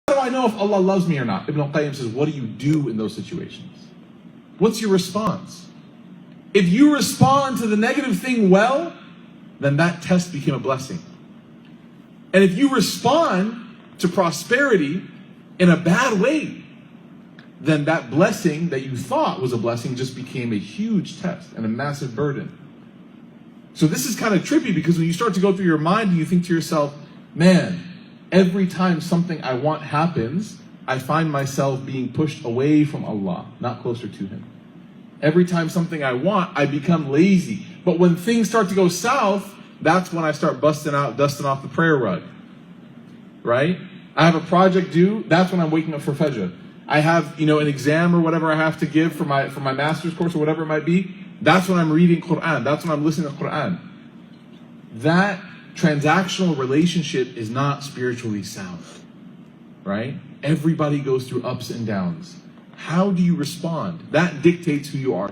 How do I know if Allah loves me or not? Ibn al-Qayyim says, what do you do in those situations? What's your response? If you respond to the negative thing well, then that test became a blessing. And if you respond to prosperity in a bad way, then that blessing that you thought was a blessing just became a huge test and a massive burden. So this is kind of trippy, because when you start to go through your mind and you think to yourself, man, every time something I want happens, I find myself being pushed away from Allah, not closer to Him. Every time something I want, I become lazy. But when things start to go south, that's when I start dusting off the prayer rug. Right? I have a project due, that's when I'm waking up for Fajr. I have, an exam or whatever I have to give for my master's course or whatever it might be. That's when I'm reading Quran. That's when I'm listening to Quran. That transactional relationship is not spiritually sound. Right? Everybody goes through ups and downs. How do you respond? That dictates who you are.